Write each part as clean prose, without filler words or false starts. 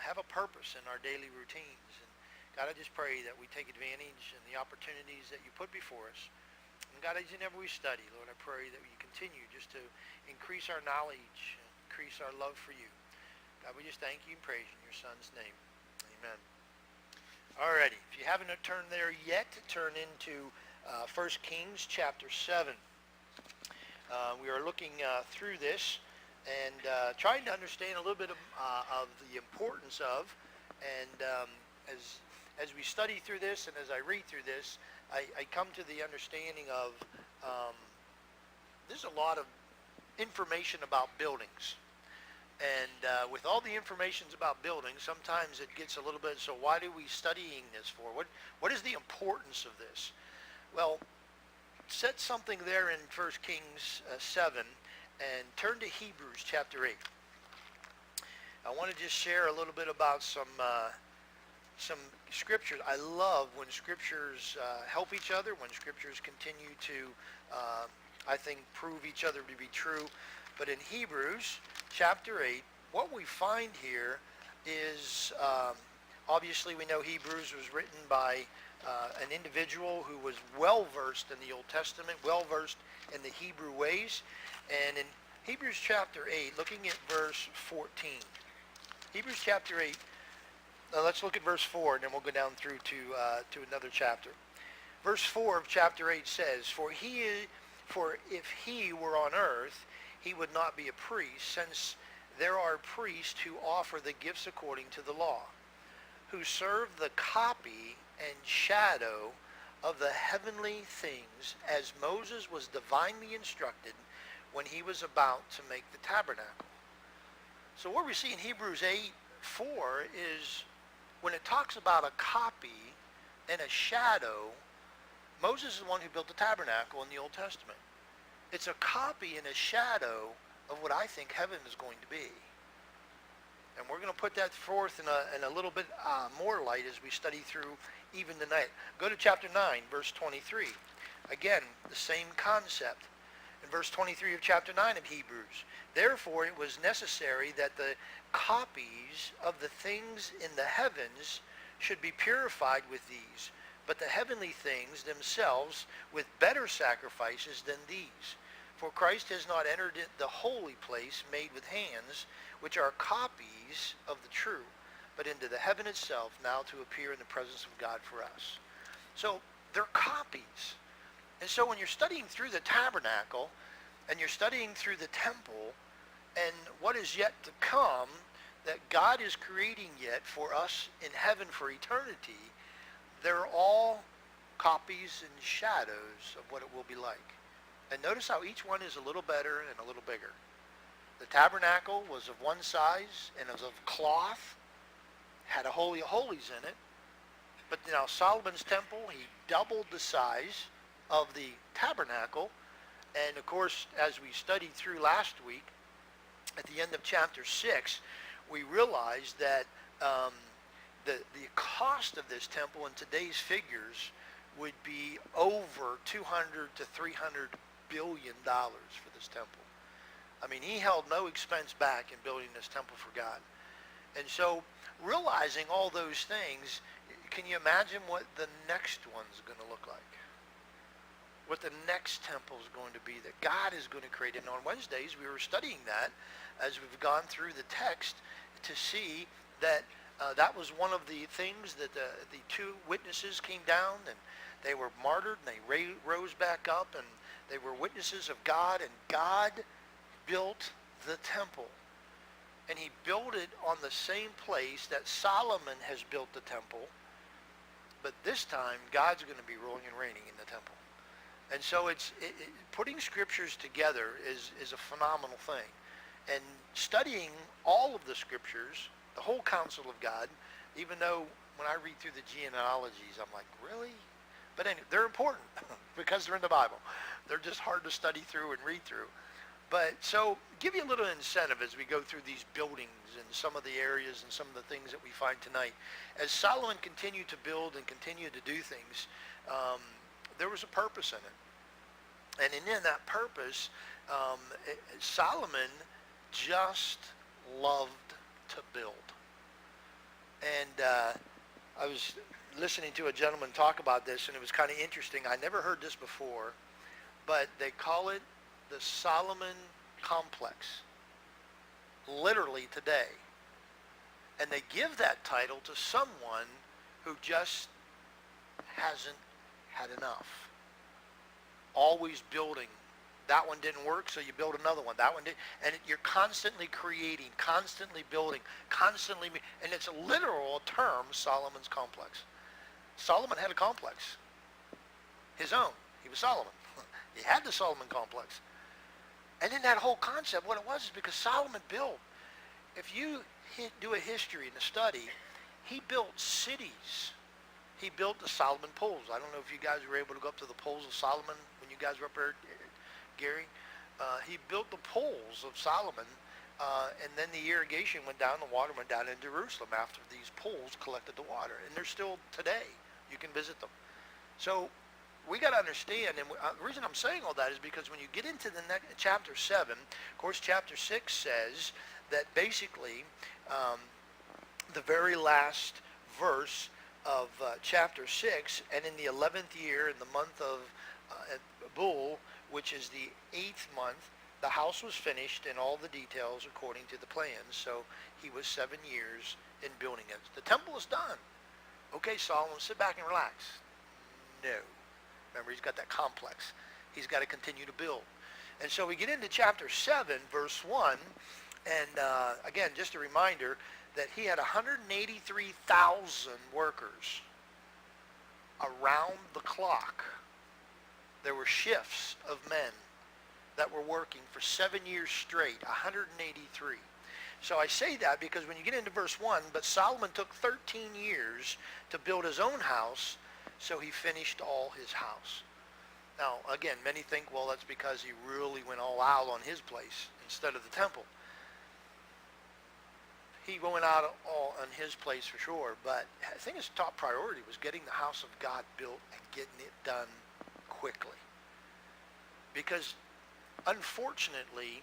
have a purpose in our daily routines. And God, I just pray that we take advantage and the opportunities that you put before us. And God, as whenever we study, Lord, I pray that you continue just to increase our knowledge, increase our love for you. God, we just thank you and praise you in your Son's name. Amen. Alrighty, if you haven't turned there yet, turn into 1 Kings chapter 7. We are looking through this and trying to understand a little bit of the importance of, and as we study through this and as I read through this, I come to the understanding of there's a lot of information about buildings. And with all the informations about buildings, sometimes it gets a little bit, so why are we studying this for? What is the importance of this? Well, set something there in 1 Kings 7 and turn to Hebrews chapter 8. I want to just share a little bit about some scriptures. I love when scriptures help each other, when scriptures continue to, I think, prove each other to be true. But in Hebrews chapter 8, what we find here is, obviously we know Hebrews was written by an individual who was well-versed in the Old Testament, well-versed in the Hebrew ways. And in Hebrews chapter 8, looking at verse 14. Hebrews chapter 8, now let's look at verse 4, and then we'll go down through to another chapter. Verse 4 of chapter 8 says, For if he were on earth, he would not be a priest, since there are priests who offer the gifts according to the law, who serve the copy and shadow of the heavenly things, as Moses was divinely instructed when he was about to make the tabernacle. So what we see in Hebrews 8:4 is when it talks about a copy and a shadow, Moses is the one who built the tabernacle in the Old Testament. It's a copy and a shadow of what I think heaven is going to be. And we're going to put that forth in a little bit more light as we study through even tonight. Go to chapter 9, verse 23. Again, the same concept. In verse 23 of chapter 9 of Hebrews, therefore it was necessary that the copies of the things in the heavens should be purified with these, but the heavenly things themselves with better sacrifices than these. For Christ has not entered the holy place made with hands, which are copies of the true, but into the heaven itself, now to appear in the presence of God for us. So they're copies. And so when you're studying through the tabernacle, and you're studying through the temple, and what is yet to come, that God is creating yet for us in heaven for eternity, they're all copies and shadows of what it will be like. And notice how each one is a little better and a little bigger. The tabernacle was of one size and it was of cloth, had a Holy of Holies in it. But now Solomon's temple, he doubled the size of the tabernacle. And of course, as we studied through last week, at the end of chapter 6, we realized that the cost of this temple in today's figures would be over $200 to $300 billion for this temple. I mean, he held no expense back in building this temple for God. And so, realizing all those things, can you imagine what the next one's going to look like? What the next temple is going to be that God is going to create. And on Wednesdays, we were studying that as we've gone through the text to see that that was one of the things that the two witnesses came down and they were martyred and they rose back up and they were witnesses of God, and God built the temple. And he built it on the same place that Solomon has built the temple, but this time God's going to be ruling and reigning in the temple. And so putting scriptures together is a phenomenal thing. And studying all of the scriptures, the whole counsel of God, even though when I read through the genealogies, I'm like, really? But anyway, they're important because they're in the Bible. They're just hard to study through and read through. But so give you a little incentive as we go through these buildings and some of the areas and some of the things that we find tonight. As Solomon continued to build and continued to do things, there was a purpose in it. And in that purpose, Solomon just loved to build. And I was listening to a gentleman talk about this, and it was kind of interesting. I never heard this before, but they call it the Solomon Complex, literally today. And they give that title to someone who just hasn't had enough. Always building. That one didn't work, so you build another one. That one did, and you're constantly creating, constantly building, constantly, and it's a literal term, Solomon's complex. Solomon had a complex, his own. He was Solomon. He had the Solomon complex. And in that whole concept, what it was is because Solomon built, if you do a history and a study, he built cities. He built the Solomon pools. I don't know if you guys were able to go up to the pools of Solomon when you guys were up there, Gary. He built the pools of Solomon, and then the irrigation went down, the water went down in Jerusalem after these pools collected the water. And they're still today. You can visit them. So we got to understand, and the reason I'm saying all that is because when you get into the next, chapter 7, of course, chapter 6 says that basically the very last verse of chapter 6, and in the 11th year, in the month of Bul, which is the 8th month, the house was finished in all the details according to the plans. So he was 7 years in building it. The temple is done. Okay, Solomon, sit back and relax. No. Remember, he's got that complex. He's got to continue to build. And so we get into chapter 7, verse 1, and again, just a reminder that he had 183,000 workers around the clock. There were shifts of men that were working for 7 years straight, 183. So I say that because when you get into verse 1, but Solomon took 13 years to build his own house, so he finished all his house. Now, again, many think, well, that's because he really went all out on his place instead of the temple. He went out all on his place for sure, but I think his top priority was getting the house of God built and getting it done quickly. Because, unfortunately,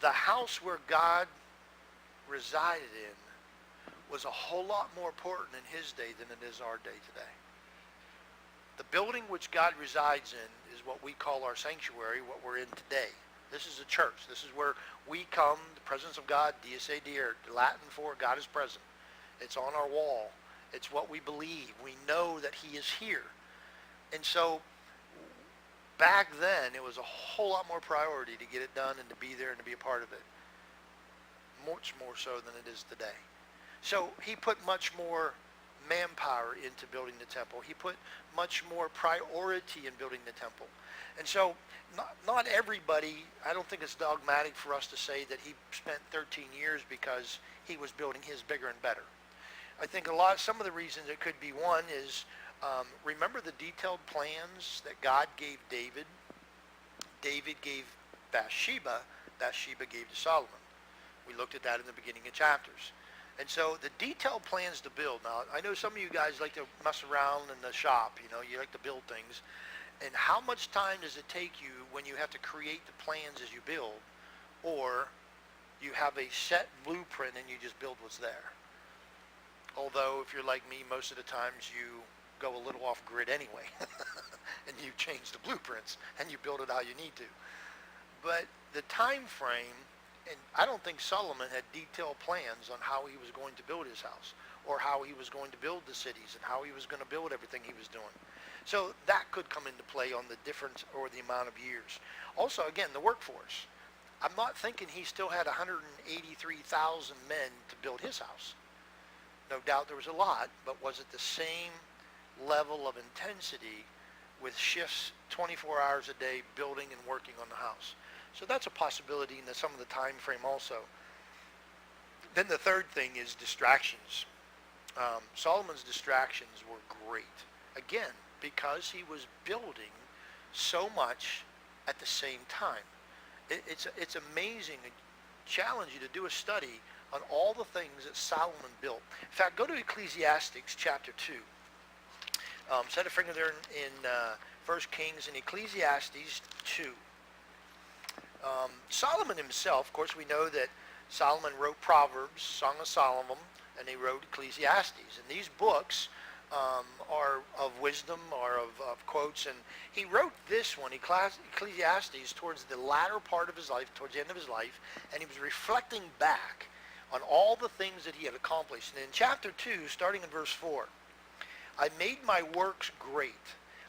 the house where God resided in was a whole lot more important in his day than it is our day today. The building which God resides in is what we call our sanctuary, what we're in today. This is a church. This is where we come, the presence of God, Dies Irae, Latin for God is present. It's on our wall. It's what we believe. We know that he is here. And so back then, it was a whole lot more priority to get it done and to be there and to be a part of it. Much more so than it is today. So he put much more manpower into building the temple. He put much more priority in building the temple. And so not everybody, I don't think it's dogmatic for us to say that he spent 13 years because he was building his bigger and better. I think some of the reasons it could be, one is, remember the detailed plans that God gave David? David gave Bathsheba, Bathsheba gave to Solomon. We looked at that in the beginning of chapters. And so the detailed plans to build. Now, I know some of you guys like to mess around in the shop, you like to build things. And how much time does it take you when you have to create the plans as you build, or you have a set blueprint and you just build what's there? Although, if you're like me, most of the times you go a little off grid anyway, and you change the blueprints and you build it how you need to. But the time frame, and I don't think Solomon had detailed plans on how he was going to build his house, or how he was going to build the cities, and how he was going to build everything he was doing. So that could come into play on the difference or the amount of years. Also, again, the workforce. I'm not thinking he still had 183,000 men to build his house. No doubt there was a lot, but was it the same level of intensity with shifts 24 hours a day building and working on the house? So that's a possibility in some of the time frame also. Then the third thing is distractions. Solomon's distractions were great. Again, because he was building so much at the same time. It's amazing. I challenge you to do a study on all the things that Solomon built. In fact, go to Ecclesiastes chapter 2. Set a finger there in 1 Kings and Ecclesiastes 2. Solomon himself, of course, we know that Solomon wrote Proverbs, Song of Solomon, and he wrote Ecclesiastes. And these books are of wisdom, are of quotes. And he wrote this one, Ecclesiastes, towards the latter part of his life, towards the end of his life, and he was reflecting back on all the things that he had accomplished. And in chapter 2, starting in verse 4, I made my works great.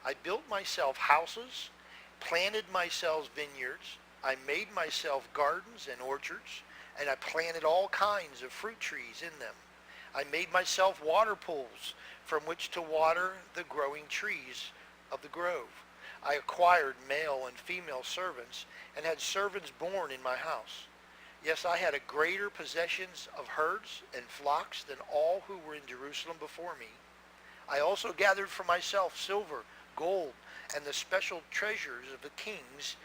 I built myself houses, planted myself vineyards. I made myself gardens and orchards, and I planted all kinds of fruit trees in them. I made myself water pools from which to water the growing trees of the grove. I acquired male and female servants, and had servants born in my house. Yes, I had a greater possessions of herds and flocks than all who were in Jerusalem before me. I also gathered for myself silver, gold, and the special treasures of the kings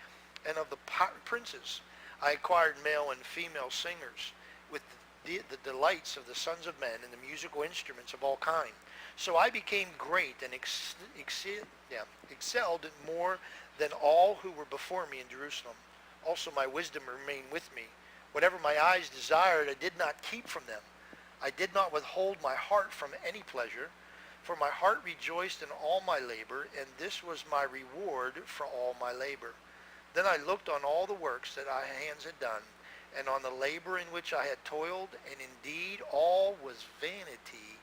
and of the princes. I acquired male and female singers with the delights of the sons of men and the musical instruments of all kind. So I became great and excelled more than all who were before me in Jerusalem. Also my wisdom remained with me. Whatever my eyes desired, I did not keep from them. I did not withhold my heart from any pleasure, for my heart rejoiced in all my labor, and this was my reward for all my labor. Then I looked on all the works that my hands had done, and on the labor in which I had toiled, and indeed all was vanity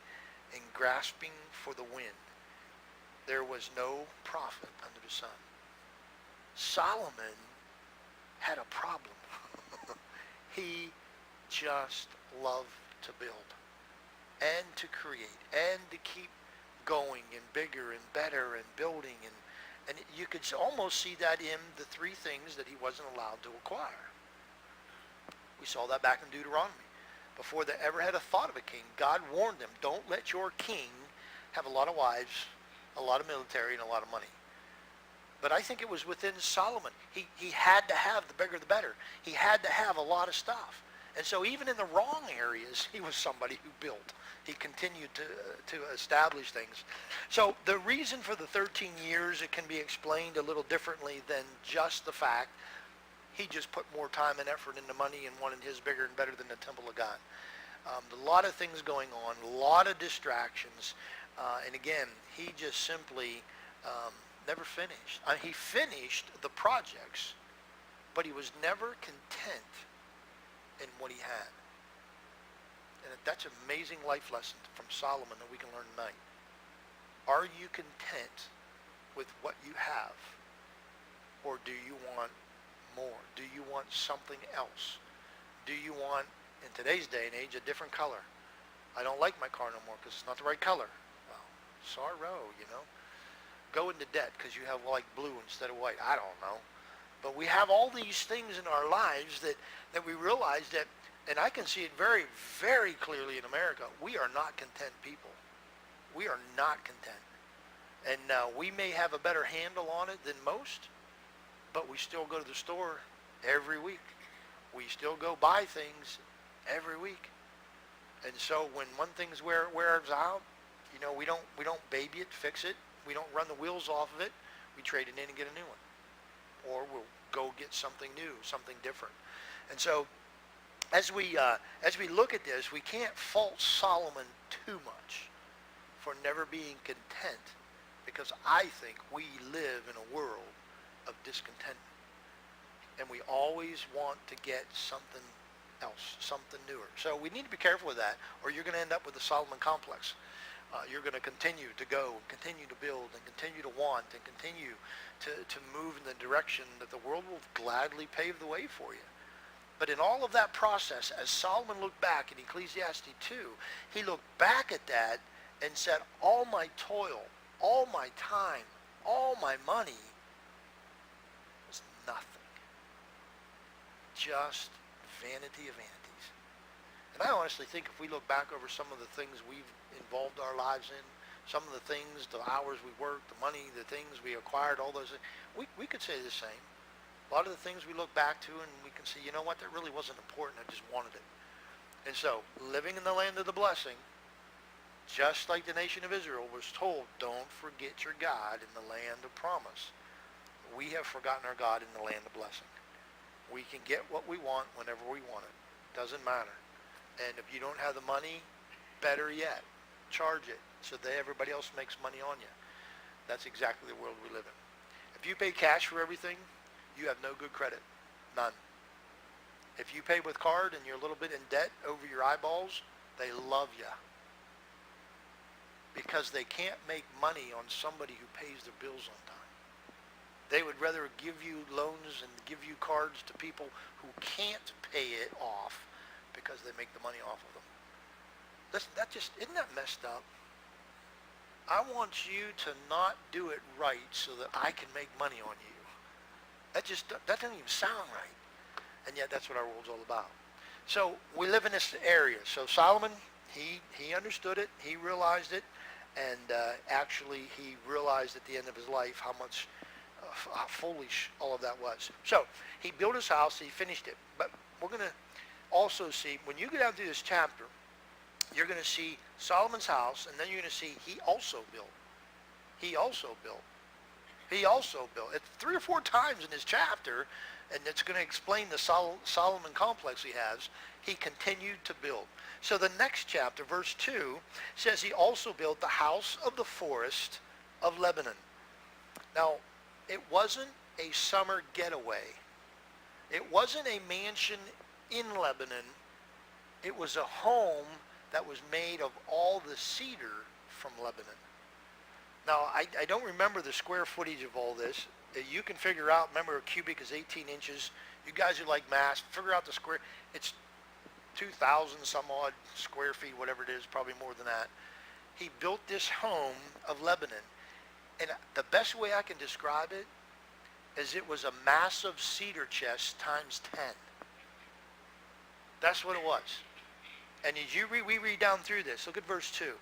and grasping for the wind. There was no profit under the sun. Solomon had a problem. He just loved to build and to create and to keep going and bigger and better and building, and you could almost see that in the three things that he wasn't allowed to acquire. We saw that back in Deuteronomy. Before they ever had a thought of a king, God warned them, don't let your king have a lot of wives, a lot of military, and a lot of money. But I think it was within Solomon. He had to have, the bigger the better. He had to have a lot of stuff. And so even in the wrong areas, he was somebody who built. He continued to establish things. So the reason for the 13 years, it can be explained a little differently than just the fact he just put more time and effort into money and wanted his bigger and better than the temple of God. A lot of things going on, a lot of distractions. And again, he just simply never finished. He finished the projects, but he was never content in what he had. And that's an amazing life lesson from Solomon that we can learn tonight. Are you content with what you have? Or do you want more? Do you want something else? Do you want, in today's day and age, a different color? I don't like my car no more because it's not the right color. Well, sorrow, Go into debt because you have like blue instead of white. I don't know. But we have all these things in our lives that we realize that, and I can see it very, very clearly in America, we are not content people. We are not content. And we may have a better handle on it than most, but we still go to the store every week. We still go buy things every week. And so when one thing's wears out, we don't baby it, fix it. We don't run the wheels off of it. We trade it in and get a new one. Or we'll go get something new, something different. And so as we look at this, we can't fault Solomon too much for never being content, because I think we live in a world of discontentment. And we always want to get something else, something newer. So we need to be careful with that, or you're going to end up with the Solomon complex. You're going to continue to go, and continue to build, and continue to want, and continue to move in the direction that the world will gladly pave the way for you. But in all of that process, as Solomon looked back in Ecclesiastes 2, he looked back at that and said, all my toil, all my time, all my money was nothing. Just vanity of vanities. And I honestly think if we look back over some of the things we've involved our lives in, some of the things, the hours we worked, the money, the things we acquired, all those things, we could say the same. A lot of the things we look back to and we can say, you know what, that really wasn't important, I just wanted it. And so, living in the land of the blessing, just like the nation of Israel was told, don't forget your God in the land of promise. We have forgotten our God in the land of blessing. We can get what we want whenever we want it. Doesn't matter. And if you don't have the money, better yet, charge it so that everybody else makes money on you. That's exactly the world we live in. If you pay cash for everything, you have no good credit. None. If you pay with card and you're a little bit in debt over your eyeballs, they love you. Because they can't make money on somebody who pays their bills on time. They would rather give you loans and give you cards to people who can't pay it off because they make the money off of them. Listen, isn't that messed up? I want you to not do it right so that I can make money on you. That doesn't even sound right. And yet that's what our world's all about. So we live in this area. So Solomon, he understood it, he realized it, and actually he realized at the end of his life how much how foolish all of that was. So he built his house, he finished it. But we're going to also see, when you go down through this chapter, you're going to see Solomon's house, and then you're going to see he also built. He also built. He also built. It's 3 or 4 times in this chapter, and it's going to explain the Solomon complex he has. He continued to build. So the next chapter, verse 2, says he also built the house of the forest of Lebanon. Now, it wasn't a summer getaway. It wasn't a mansion in Lebanon. It was a home that was made of all the cedar from Lebanon. Now, I don't remember the square footage of all this. You can figure out, remember a cubic is 18 inches. You guys who like math, figure out the square. It's 2,000 some odd square feet, whatever it is, probably more than that. He built this home of Lebanon. And the best way I can describe it is it was a massive cedar chest times 10. That's what it was. And as we read down through this, look at verse 2.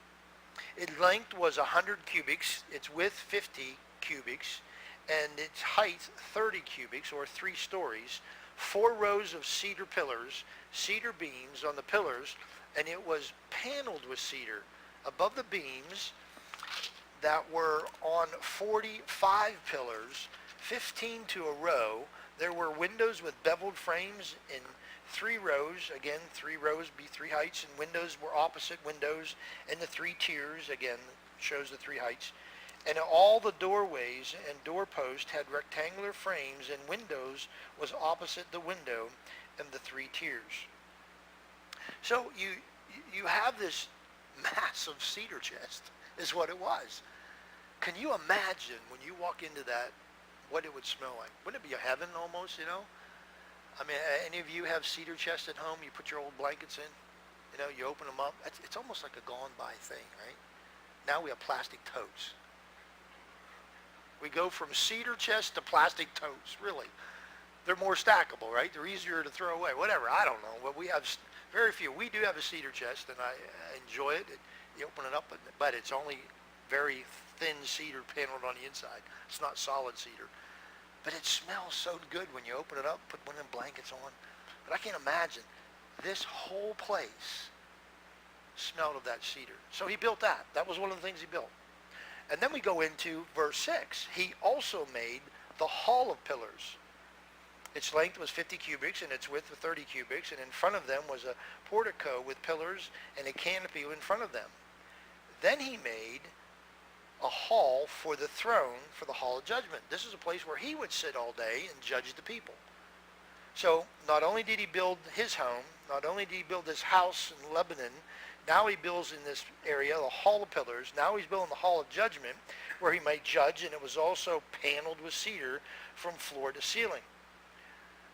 Its length was 100 cubits, its width 50 cubits, and its height 30 cubits, or 3 stories, 4 rows of cedar pillars, cedar beams on the pillars, and it was paneled with cedar. Above the beams that were on 45 pillars, 15 to a row, there were windows with beveled frames in 3 rows. Again, 3 rows be 3 heights, and windows were opposite windows, and the 3 tiers, again, shows the 3 heights. And all the doorways and doorposts had rectangular frames, and windows was opposite the window and the 3 tiers. So you have this massive cedar chest, is what it was. Can you imagine when you walk into that, what it would smell like? Wouldn't it be a heaven almost, you know? I mean, any of you have cedar chests at home? You put your old blankets in, you know, you open them up. It's almost like a gone by thing, right? Now we have plastic totes. We go from cedar chests to plastic totes, really. They're more stackable, right? They're easier to throw away, whatever, I don't know. Well, we have very few. We do have a cedar chest, and I enjoy it. You open it up, but it's only very thin cedar paneled on the inside. It's not solid cedar. But it smells so good when you open it up, put one of them blankets on. But I can't imagine. This whole place smelled of that cedar. So he built that. That was one of the things he built. And then we go into verse 6. He also made the hall of pillars. Its length was 50 cubits, and its width was 30 cubits, and in front of them was a portico with pillars and a canopy in front of them. Then he made a hall for the throne, for the hall of judgment. This is a place where he would sit all day and judge the people. So not only did he build his home, not only did he build this house in Lebanon, now he builds in this area the hall of pillars. Now he's building the hall of judgment where he might judge, and it was also paneled with cedar from floor to ceiling.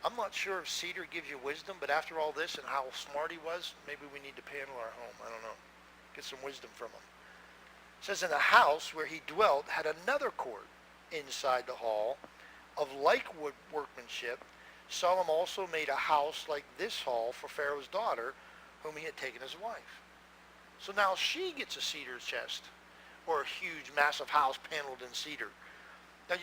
I'm not sure if cedar gives you wisdom, but after all this and how smart he was, maybe we need to panel our home. I don't know. Get some wisdom from him. It says, in the house where he dwelt had another court inside the hall of like wood workmanship. Solomon also made a house like this hall for Pharaoh's daughter, whom he had taken as wife. So now she gets a cedar chest, or a huge, massive house paneled in cedar. Now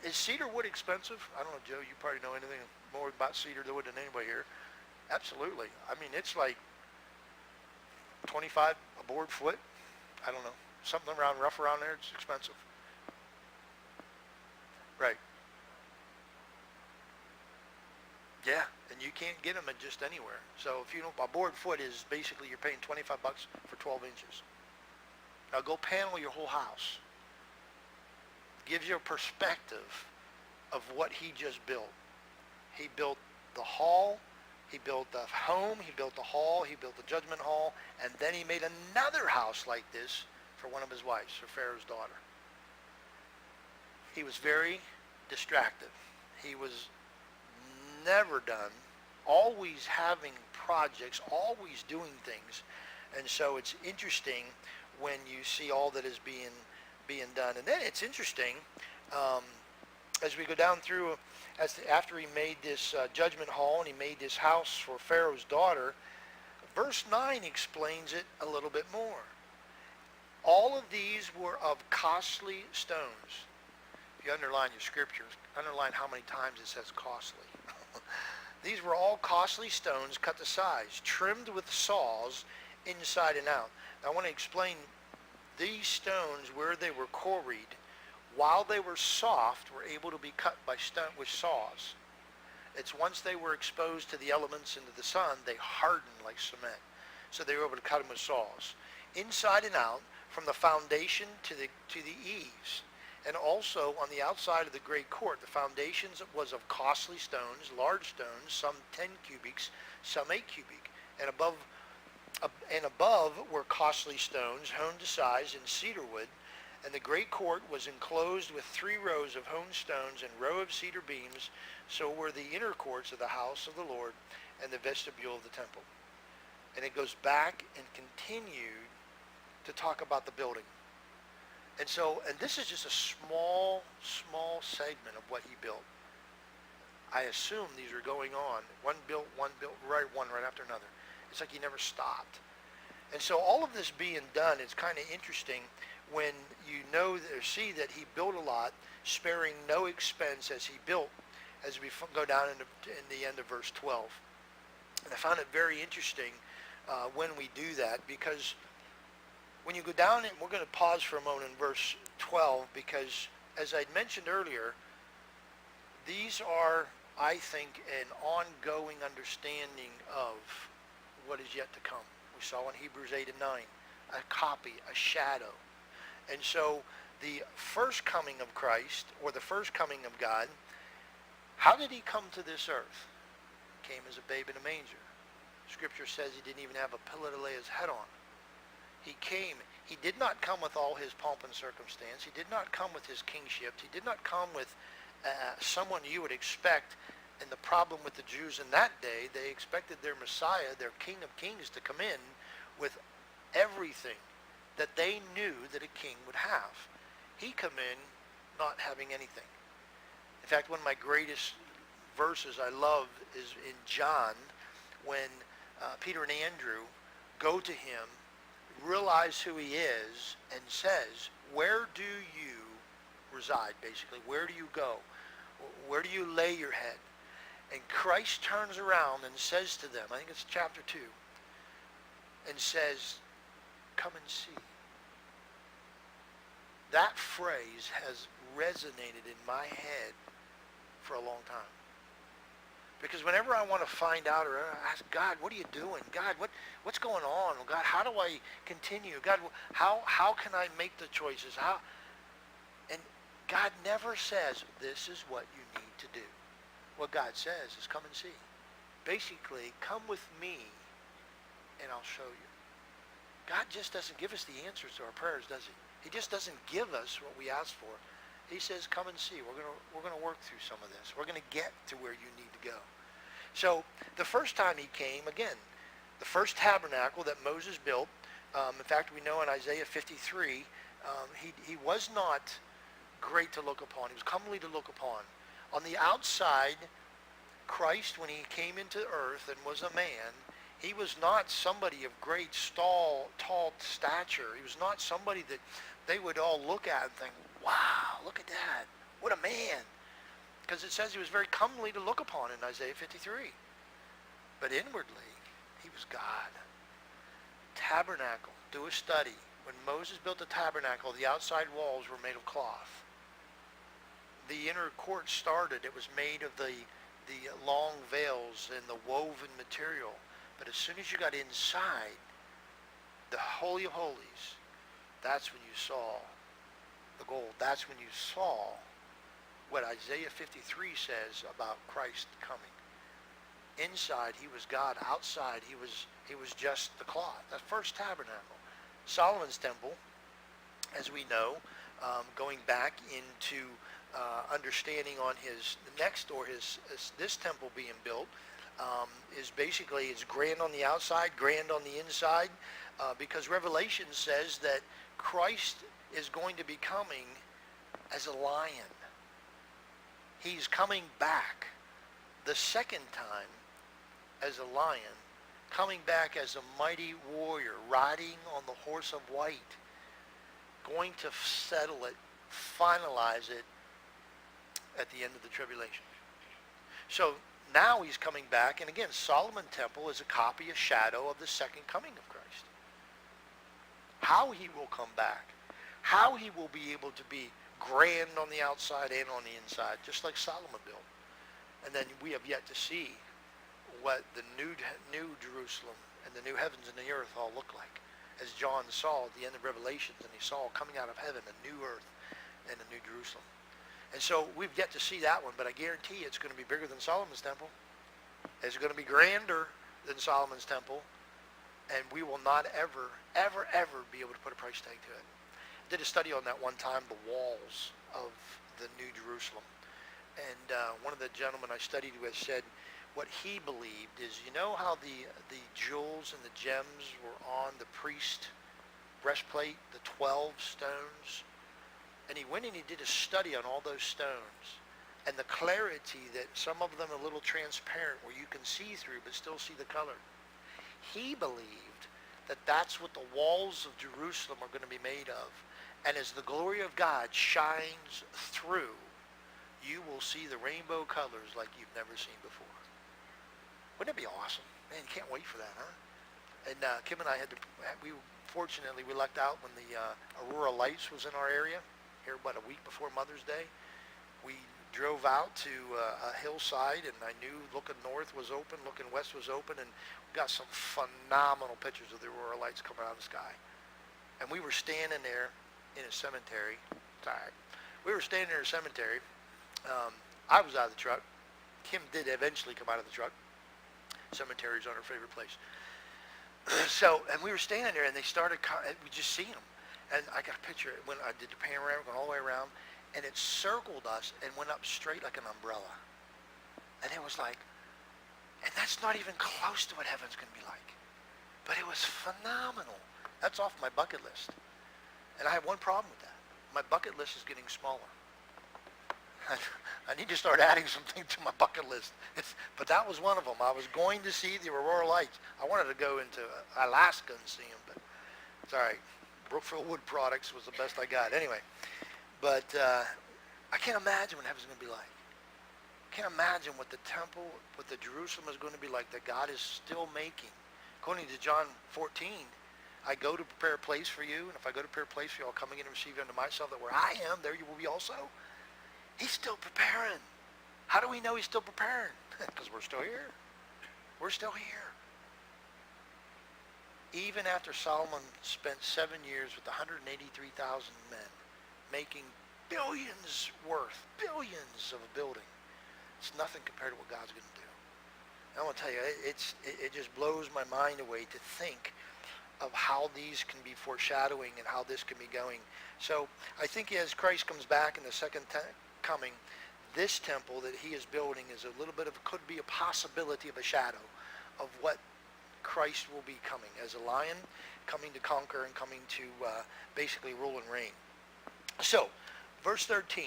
is cedar wood expensive? I don't know, Joe, you probably know anything more about cedar wood than anybody here. Absolutely. I mean, it's like 25 a board foot. I don't know, something rough around there. It's expensive. Right. Yeah, and you can't get them at just anywhere. So if you know, a board foot is basically you're paying 25 bucks for 12 inches. Now go panel your whole house. Gives you a perspective of what he just built. He built the hall, he built the home, he built the hall, he built the judgment hall, and then he made another house like this for one of his wives, for Pharaoh's daughter. He was very distracted. He was never done, always having projects, always doing things. And so it's interesting when you see all that is being done. And then it's interesting, as we go down through, after he made this judgment hall and he made this house for Pharaoh's daughter, verse 9 explains it a little bit more. All of these were of costly stones. If you underline your scriptures, underline how many times it says costly. These were all costly stones cut to size, trimmed with saws inside and out. Now I want to explain these stones, where they were quarried, while they were soft, were able to be cut with saws. It's once they were exposed to the elements and to the sun, they hardened like cement. So they were able to cut them with saws. Inside and out, from the foundation to the eaves. And also on the outside of the great court, the foundations was of costly stones, large stones, some 10 cubics, some 8 cubic. And above were costly stones, hewn to size in cedar wood. And the great court was enclosed with 3 rows of hewn stones and row of cedar beams. So were the inner courts of the house of the Lord and the vestibule of the temple. And it goes back and continued to talk about the building. And this is just a small segment of what he built. I assume these are going on. One built, one right after another. It's like he never stopped. And so all of this being done, it's kind of interesting when you know or see that he built a lot, sparing no expense as he built, as we go down in the end of verse 12. And I found it very interesting when we do that, because when you go down, and we're going to pause for a moment in verse 12, because as I'd mentioned earlier, these are, I think, an ongoing understanding of what is yet to come. We saw in Hebrews 8 and 9, a copy, a shadow. And so the first coming of Christ, or the first coming of God, how did he come to this earth? He came as a babe in a manger. Scripture says he didn't even have a pillow to lay his head on. He came. He did not come with all his pomp and circumstance. He did not come with his kingship. He did not come with someone you would expect. And the problem with the Jews in that day, they expected their Messiah, their King of Kings, to come in with everything that they knew that a king would have. He come in not having anything. In fact, one of my greatest verses I love is in John, when Peter and Andrew go to him, realize who he is, and says, where do you reside, basically? Where do you go? Where do you lay your head? And Christ turns around and says to them, I think it's chapter 2, and says, come and see. That phrase has resonated in my head for a long time. Because whenever I want to find out or ask God, what are you doing? God, what's going on? God, how do I continue? God, how can I make the choices? And God never says, this is what you need to do. What God says is, come and see. Basically, come with me and I'll show you. God just doesn't give us the answers to our prayers, does he? He just doesn't give us what we ask for. He says, come and see. We're gonna work through some of this. We're going to get to where you need to go. So the first time he came, again, the first tabernacle that Moses built, in fact, we know in Isaiah 53, he was not great to look upon. He was comely to look upon. On the outside, Christ, when he came into earth and was a man, he was not somebody of great, tall stature. He was not somebody that they would all look at and think, wow, look at that. What a man. Because it says he was very comely to look upon in Isaiah 53. But inwardly, he was God. Tabernacle. Do a study. When Moses built the tabernacle, the outside walls were made of cloth. The inner court started. It was made of the the long veils and the woven material. But as soon as you got inside the Holy of Holies, that's when you saw the gold. That's when you saw what Isaiah 53 says about Christ coming. Inside he was God. Outside he was just the cloth. That first tabernacle. Solomon's temple, as we know, going back into understanding on his next, or this temple being built, is basically, it's grand on the outside, grand on the inside, because Revelation says that Christ is going to be coming as a lion. He's coming back the second time as a lion, coming back as a mighty warrior, riding on the horse of white, going to settle it, finalize it at the end of the tribulation. So now he's coming back, and again, Solomon Temple is a copy, a shadow of the second coming of Christ. How he will come back, how he will be able to be grand on the outside and on the inside, just like Solomon built. And then we have yet to see what the new Jerusalem and the new heavens and the earth all look like. As John saw at the end of Revelations, and he saw coming out of heaven a new earth and a new Jerusalem. And so we've yet to see that one, but I guarantee it's going to be bigger than Solomon's temple. It's going to be grander than Solomon's temple, and we will not ever, ever, ever be able to put a price tag to it. I did a study on that one time, the walls of the New Jerusalem. And one of the gentlemen I studied with said what he believed is, you know how the jewels and the gems were on the priest breastplate, the 12 stones? And he went and he did a study on all those stones, and the clarity that some of them are a little transparent where you can see through but still see the color. He believed that that's what the walls of Jerusalem are going to be made of. And as the glory of God shines through, you will see the rainbow colors like you've never seen before. Wouldn't it be awesome? Man, you can't wait for that, huh? And Kim and I fortunately, we lucked out when the Aurora Lights was in our area, here about a week before Mother's Day. We drove out to a hillside, and I knew looking north was open, looking west was open, and we got some phenomenal pictures of the Aurora Lights coming out of the sky. And we were standing there in a cemetery. It's all right. We were standing in a cemetery. I was out of the truck. Kim did eventually come out of the truck. Cemeteries are her favorite place. So, and we were standing there, and they started, we just seen them. And I got a picture when I did the panorama, going all the way around, and it circled us and went up straight like an umbrella. And it was like, and that's not even close to what heaven's going to be like. But it was phenomenal. That's off my bucket list. And I have one problem with that. My bucket list is getting smaller. I need to start adding something to my bucket list. But that was one of them. I was going to see the Aurora Lights. I wanted to go into Alaska and see them, but it's all right. Brookfield Wood Products was the best I got. Anyway, but I can't imagine what heaven's going to be like. I can't imagine what the temple, what the Jerusalem is going to be like that God is still making. According to John 14, I go to prepare a place for you, and if I go to prepare a place for you, I'll come again and receive you unto myself, that where I am, there you will be also. He's still preparing. How do we know he's still preparing? Because we're still here. We're still here. Even after Solomon spent 7 years with 183,000 men, making billions worth, billions of a building, it's nothing compared to what God's going to do. And I want to tell you, it just blows my mind away to think of how these can be foreshadowing and how this can be going. So I think as Christ comes back in the second coming, this temple that he is building is a little bit of, could be a possibility of a shadow of what Christ will be coming as a lion, coming to conquer and coming to basically rule and reign. So, verse 13.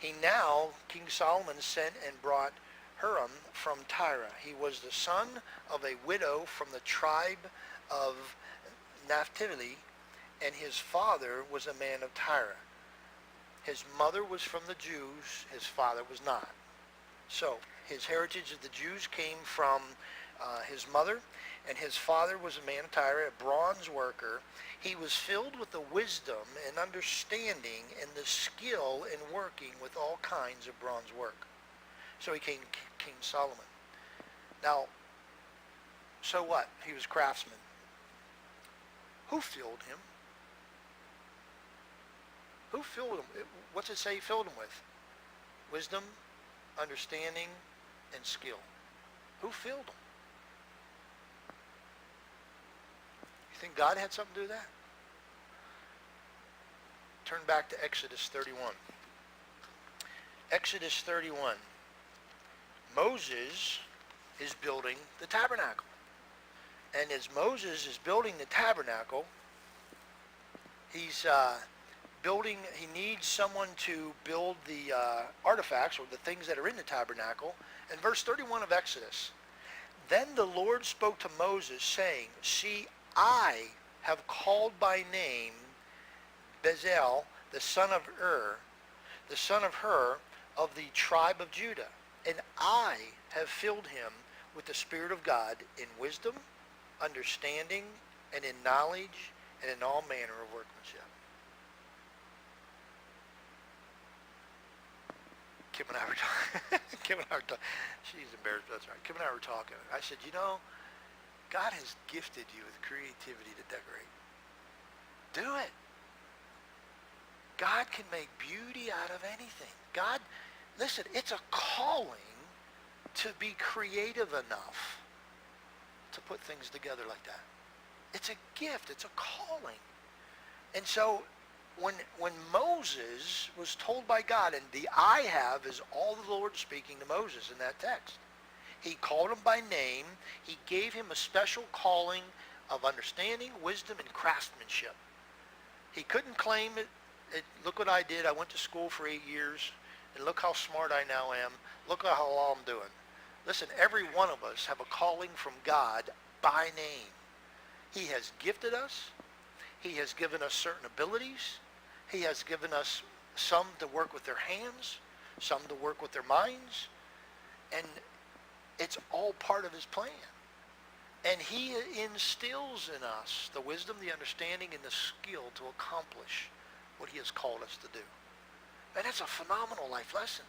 King Solomon sent and brought Huram from Tyre. He was the son of a widow from the tribe of Naphtali, and his father was a man of Tyre. His mother was from the Jews, his father was not. So, his heritage of the Jews came from his mother, and his father was a man of Tyre, a bronze worker. He was filled with the wisdom and understanding and the skill in working with all kinds of bronze work. So he came King Solomon. Now, so what? He was craftsman. Who filled him? Who filled him? What's it say he filled him with? Wisdom, understanding, and skill. Who filled him? You think God had something to do with that? Turn back to Exodus 31. Exodus 31. Moses is building the tabernacle. And as Moses is building the tabernacle, he's he needs someone to build the artifacts or the things that are in the tabernacle. And verse 31 of Exodus, then the Lord spoke to Moses, saying, see, I have called by name Bezalel, the son of Ur, the son of Hur, of the tribe of Judah, and I have filled him with the Spirit of God in wisdom, understanding, and in knowledge, and in all manner of workmanship. Kim and I were talking. She's embarrassed, but that's right. Kim and I were talking. I said, you know, God has gifted you with creativity to decorate. Do it. God can make beauty out of anything. God, listen, it's a calling to be creative enough to put things together like that. It's a gift. It's a calling. And so when Moses was told by God, and the I have is all the Lord speaking to Moses in that text. He called him by name. He gave him a special calling of understanding, wisdom, and craftsmanship. He couldn't claim it. Look what I did. I went to school for 8 years, and look how smart I now am. Look at how well I'm doing. Listen, every one of us have a calling from God by name. He has gifted us. He has given us certain abilities. He has given us some to work with their hands, some to work with their minds, and it's all part of his plan. And he instills in us the wisdom, the understanding, and the skill to accomplish what he has called us to do. And that's a phenomenal life lesson.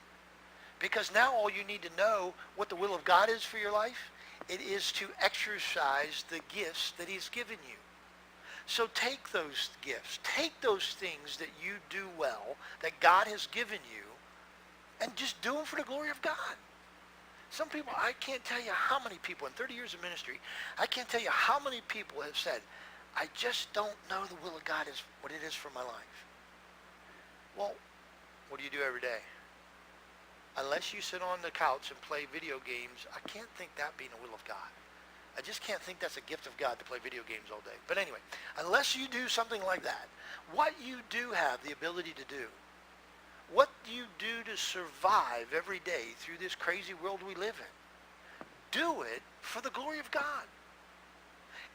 Because now all you need to know what the will of God is for your life, it is to exercise the gifts that he's given you. So take those gifts, take those things that you do well, that God has given you, and just do them for the glory of God. Some people, I can't tell you how many people, in 30 years of ministry, I can't tell you how many people have said, I just don't know the will of God is what it is for my life. Well, what do you do every day? Unless you sit on the couch and play video games, I can't think that being the will of God. I just can't think that's a gift of God to play video games all day. But anyway, unless you do something like that, what you do have the ability to do, what you do to survive every day through this crazy world we live in, do it for the glory of God.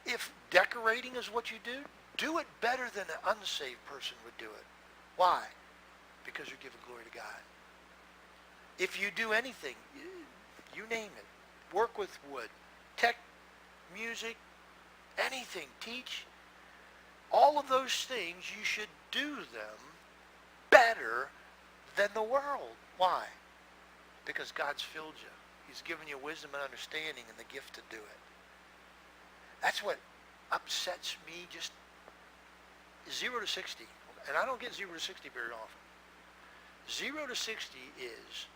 If decorating is what you do it better than an unsaved person would do it. Why? Because you're giving glory to God. If you do anything, you name it, work with wood, tech, music, anything, teach, all of those things, you should do them better than the world. Why? Because God's filled you. He's given you wisdom and understanding and the gift to do it. That's what upsets me, just 0 to 60. And I don't get 0 to 60 very often. 0 to 60 is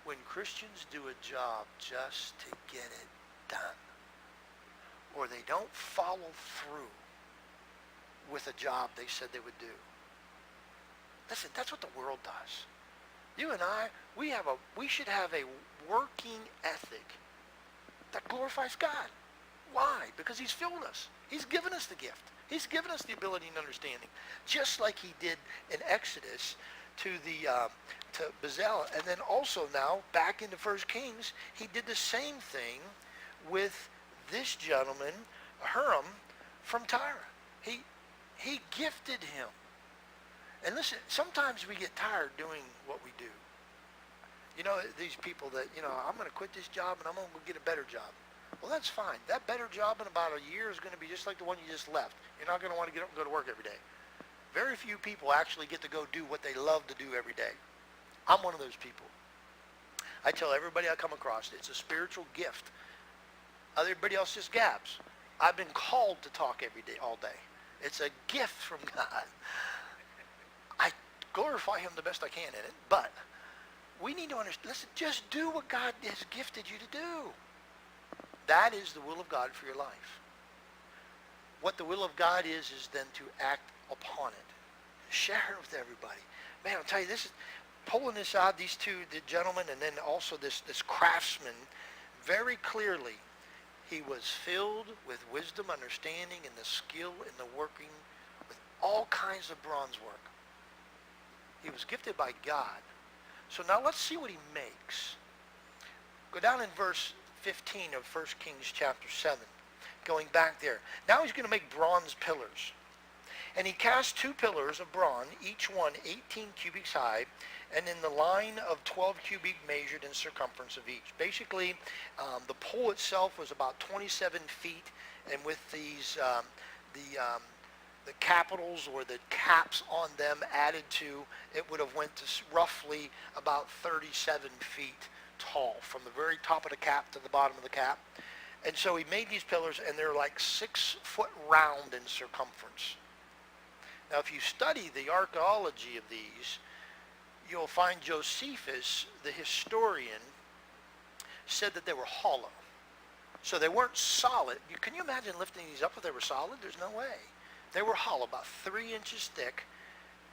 when Christians do a job just to get it done, or they don't follow through with a job they said they would do. Listen, that's what the world does. You and I, we should have a working ethic that glorifies God. Why? Because he's filled us. He's given us the gift. He's given us the ability and understanding, just like he did in Exodus to Bezalel, and then also now back into 1 Kings, he did the same thing with this gentleman, Hiram, from Tyre. He gifted him. And listen, sometimes we get tired doing what we do. You know, these people that, I'm going to quit this job and I'm going to go get a better job. Well, that's fine. That better job in about a year is going to be just like the one you just left. You're not going to want to get up and go to work every day. Very few people actually get to go do what they love to do every day. I'm one of those people. I tell everybody I come across, it's a spiritual gift. Everybody else just gabs. I've been called to talk every day, all day. It's a gift from God. I glorify him the best I can in it, but we need to understand, listen, just do what God has gifted you to do. That is the will of God for your life. What the will of God is then to act upon it. Share it with everybody. Man, I'll tell you, this is pulling this out, these two, the gentleman, and then also this craftsman, very clearly, he was filled with wisdom, understanding, and the skill in the working with all kinds of bronze work. He was gifted by God. So now let's see what he makes. Go down in verse 15 of 1 Kings chapter 7. Going back there. Now he's going to make bronze pillars. And he cast 2 pillars of bronze, each one 18 cubits high, and in the line of 12 cubits measured in circumference of each. Basically, the pole itself was about 27 feet, and with these, the capitals or the caps on them added to, it would have went to roughly about 37 feet tall, from the very top of the cap to the bottom of the cap. And so he made these pillars, and they're like 6 foot round in circumference. Now, if you study the archaeology of these, you'll find Josephus, the historian, said that they were hollow. So they weren't solid. Can you imagine lifting these up if they were solid? There's no way. They were hollow, about 3 inches thick,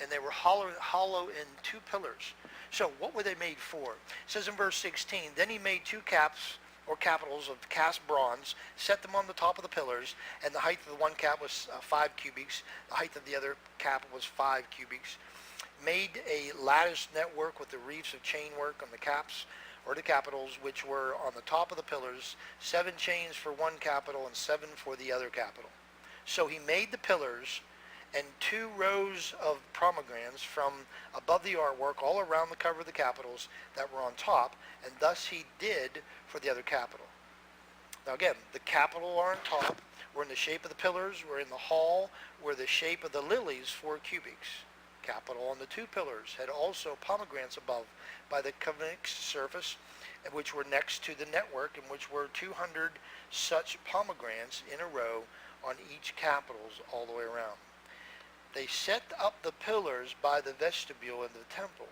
and they were hollow in 2 pillars. So what were they made for? It says in verse 16, then he made 2 caps or capitals of cast bronze, set them on the top of the pillars, and the height of the one cap was 5 cubits. The height of the other cap was 5 cubits. Made a lattice network with the reefs of chain work on the caps or the capitals, which were on the top of the pillars, 7 chains for one capital and 7 for the other capital. So he made the pillars and 2 rows of pomegranates from above the artwork all around the cover of the capitals that were on top, and thus he did for the other capital. Now again, the capital are on top, were in the shape of the pillars, were in the hall, were the shape of the lilies, 4 cubits. Capital on the 2 pillars had also pomegranates above by the convex surface, which were next to the network, in which were 200 such pomegranates in a row on each capitals all the way around. They set up the pillars by the vestibule in the temple.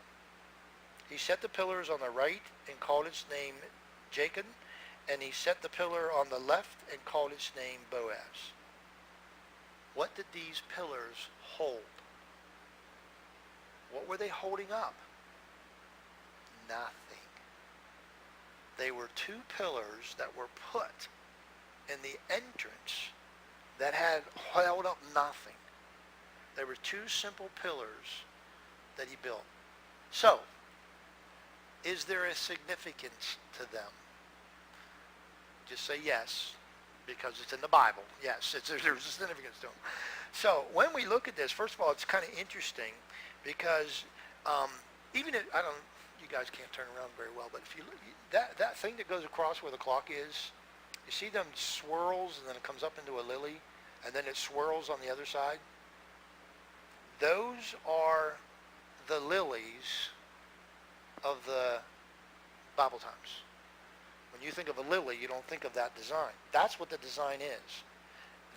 He set the pillars on the right and called its name Jachin, and he set the pillar on the left and called its name Boaz. What did these pillars hold? What were they holding up? Nothing. They were 2 pillars that were put in the entrance that had held up nothing. There were 2 simple pillars that he built. So, is there a significance to them? Just say yes, because it's in the Bible. Yes, there's a significance to them. So, when we look at this, first of all, it's kind of interesting because even if, I don't, you guys can't turn around very well, but if you look, that thing that goes across where the clock is, you see them swirls and then it comes up into a lily and then it swirls on the other side? Those are the lilies of the Bible times. When you think of a lily, you don't think of that design. That's what the design is.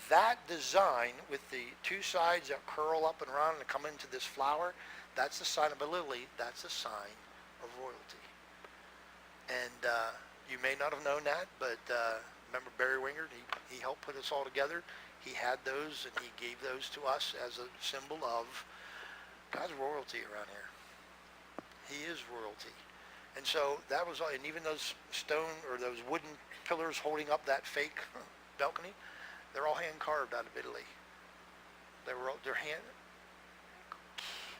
That design with the 2 sides that curl up and around and come into this flower, that's the sign of a lily. That's a sign of royalty. And you may not have known that, but remember Barry Wingard? He helped put us all together. He had those, and he gave those to us as a symbol of God's royalty around here. He is royalty. And so that was, and even those stone or those wooden pillars holding up that fake balcony, they're all hand carved out of Italy. They're hand,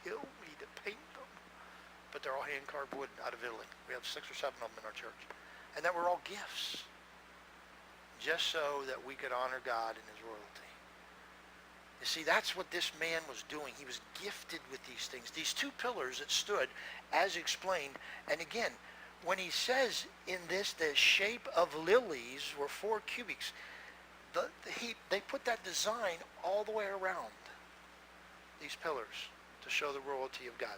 kill me to paint them, but they're all hand carved wood out of Italy. We have 6 or 7 of them in our church, and that were all gifts, just so that we could honor God and his royalty. You see, that's what this man was doing. He was gifted with these things. These 2 pillars that stood, as explained, and again, when he says in this, the shape of lilies were 4 cubits, they put that design all the way around these pillars to show the royalty of God.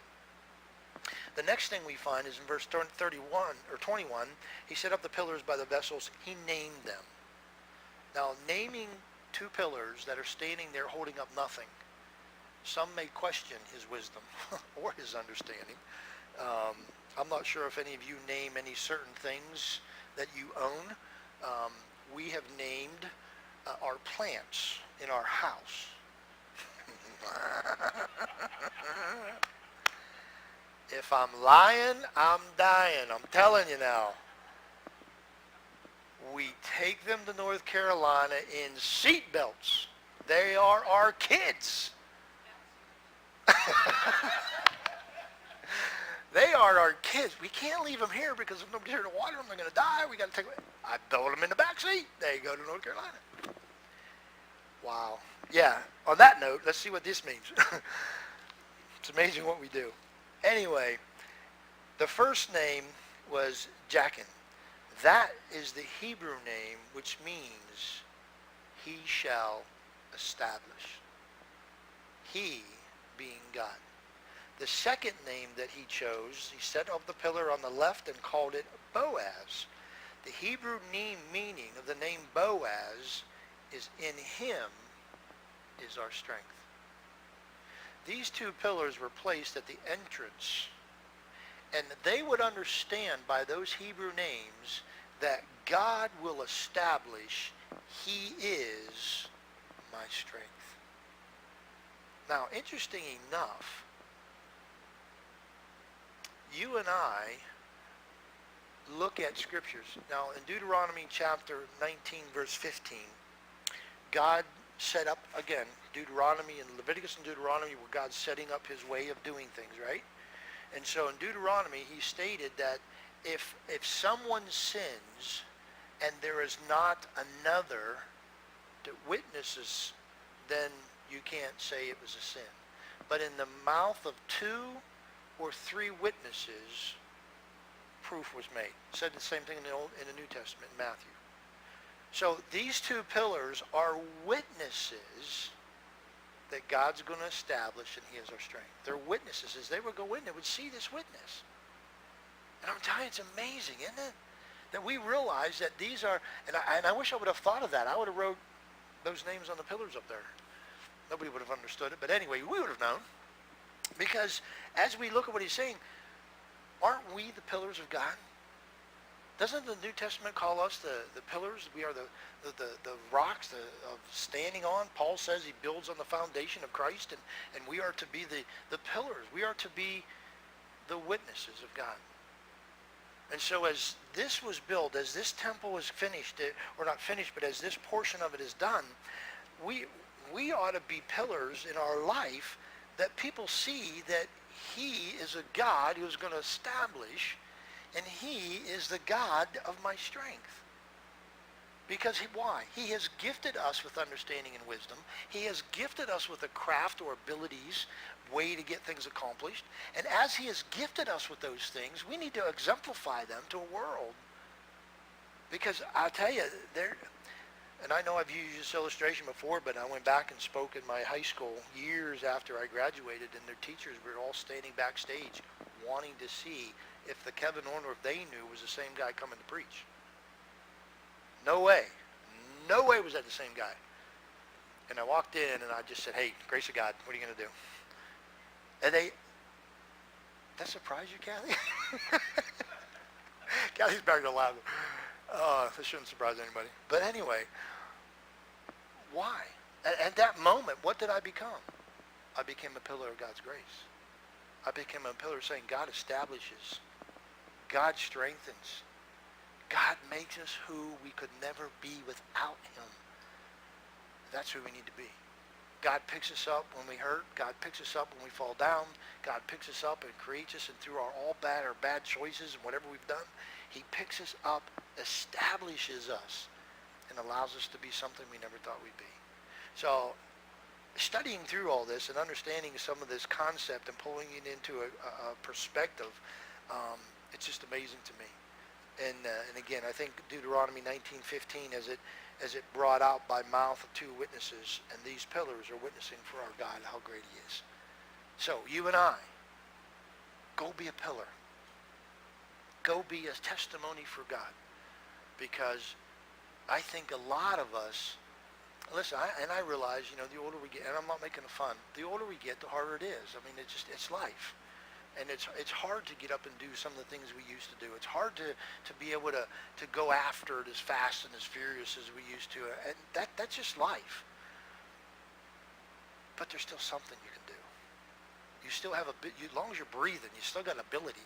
The next thing we find is in verse 31 or 21, he set up the pillars by the vessels. He named them. Now, naming two pillars that are standing there holding up nothing, some may question his wisdom or his understanding. I'm not sure if any of you name any certain things that you own. We have named our plants in our house. If I'm lying, I'm dying. I'm telling you now. We take them to North Carolina in seat belts. They are our kids. They are our kids. We can't leave them here because if nobody's here to water them, they're going to die. We got to take them. I built them in the back seat. They go to North Carolina. Wow. Yeah. On that note, let's see what this means. It's amazing what we do. Anyway, the first name was Jachin. That is the Hebrew name, which means he shall establish. He being God. The second name that he chose, he set up the pillar on the left and called it Boaz. The Hebrew meaning of the name Boaz is in him is our strength. These two pillars were placed at the entrance, and they would understand by those Hebrew names that God will establish, he is my strength. Now, interesting enough, you and I look at scriptures. Now, in Deuteronomy chapter 19, verse 15, God set up, again, Deuteronomy and Leviticus and Deuteronomy were God setting up his way of doing things, right? And so in Deuteronomy, he stated that if someone sins and there is not another that witnesses, then you can't say it was a sin. But in the mouth of 2 or 3 witnesses, proof was made. It said the same thing in the New Testament, in Matthew. So these two pillars are witnesses that God's going to establish, and he is our strength. They're witnesses. As they would go in, they would see this witness. And I'm telling you, it's amazing, isn't it? That we realize that these are, and I wish I would have thought of that. I would have wrote those names on the pillars up there. Nobody would have understood it, but anyway, we would have known. Because as we look at what he's saying, aren't we the pillars of God? Doesn't the New Testament call us the pillars? We are the rocks of standing on. Paul says he builds on the foundation of Christ, and we are to be the pillars. We are to be the witnesses of God. And so as this was built, as this temple was finished, or not finished, but as this portion of it is done, we ought to be pillars in our life that people see that he is a God who's going to establish, and he is the God of my strength. Because why? He has gifted us with understanding and wisdom. He has gifted us with a craft or abilities, way to get things accomplished. And as he has gifted us with those things, we need to exemplify them to a world. Because I'll tell you, and I know I've used this illustration before, but I went back and spoke in my high school years after I graduated, and their teachers were all standing backstage wanting to see if the Kevin Orndorff they knew was the same guy coming to preach. No way. No way was that the same guy. And I walked in and I just said, hey, grace of God, what are you going to do? And that surprised you, Kathy? Kathy's back to laughing. This shouldn't surprise anybody. But anyway, why? At that moment, what did I become? I became a pillar of God's grace. I became a pillar saying God establishes. God strengthens. God makes us who we could never be without him. That's who we need to be. God picks us up when we hurt. God picks us up when we fall down. God picks us up and creates us, and through our all bad or bad choices and whatever we've done, he picks us up, establishes us, and allows us to be something we never thought we'd be. So studying through all this and understanding some of this concept and pulling it into a perspective, it's just amazing to me. And again, I think Deuteronomy 19:15, as it brought out by mouth of 2 witnesses, and these pillars are witnessing for our God how great he is. So you and I, Go be a pillar. Go be a testimony for God. Because I think a lot of us, listen, I realize, the older we get, and I'm not making fun, the older we get, the harder it is. I mean, it's life. And it's hard to get up and do some of the things we used to do. It's hard to be able to go after it as fast and as furious as we used to. And that's just life. But there's still something you can do. You still have as long as you're breathing, you still got an ability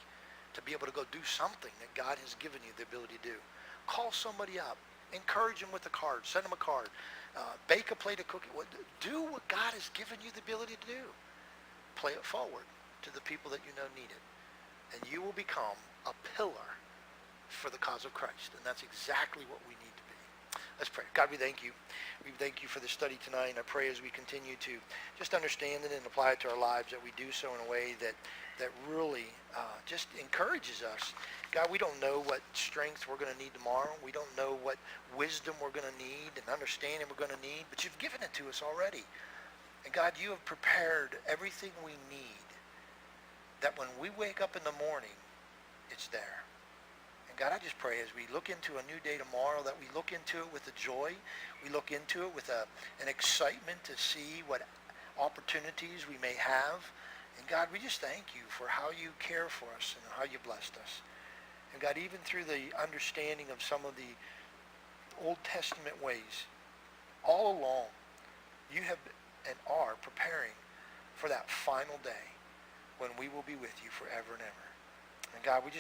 to be able to go do something that God has given you the ability to do. Call somebody up. Encourage them with a card. Send them a card. Bake a plate of cookies. Do what God has given you the ability to do. Play it forward to the people that you know need it. And you will become a pillar for the cause of Christ. And that's exactly what we need to be. Let's pray. God, we thank you. We thank you for this study tonight. And I pray as we continue to just understand it and apply it to our lives, that we do so in a way that really just encourages us. God, we don't know what strength we're going to need tomorrow. We don't know what wisdom we're going to need and understanding we're going to need. But you've given it to us already. And God, you have prepared everything we need, that when we wake up in the morning, it's there. And God, I just pray as we look into a new day tomorrow, that we look into it with a joy. We look into it with an excitement to see what opportunities we may have. And God, we just thank you for how you care for us and how you blessed us. And God, even through the understanding of some of the Old Testament ways, all along, you have and are preparing for that final day when we will be with you forever and ever. And God, we just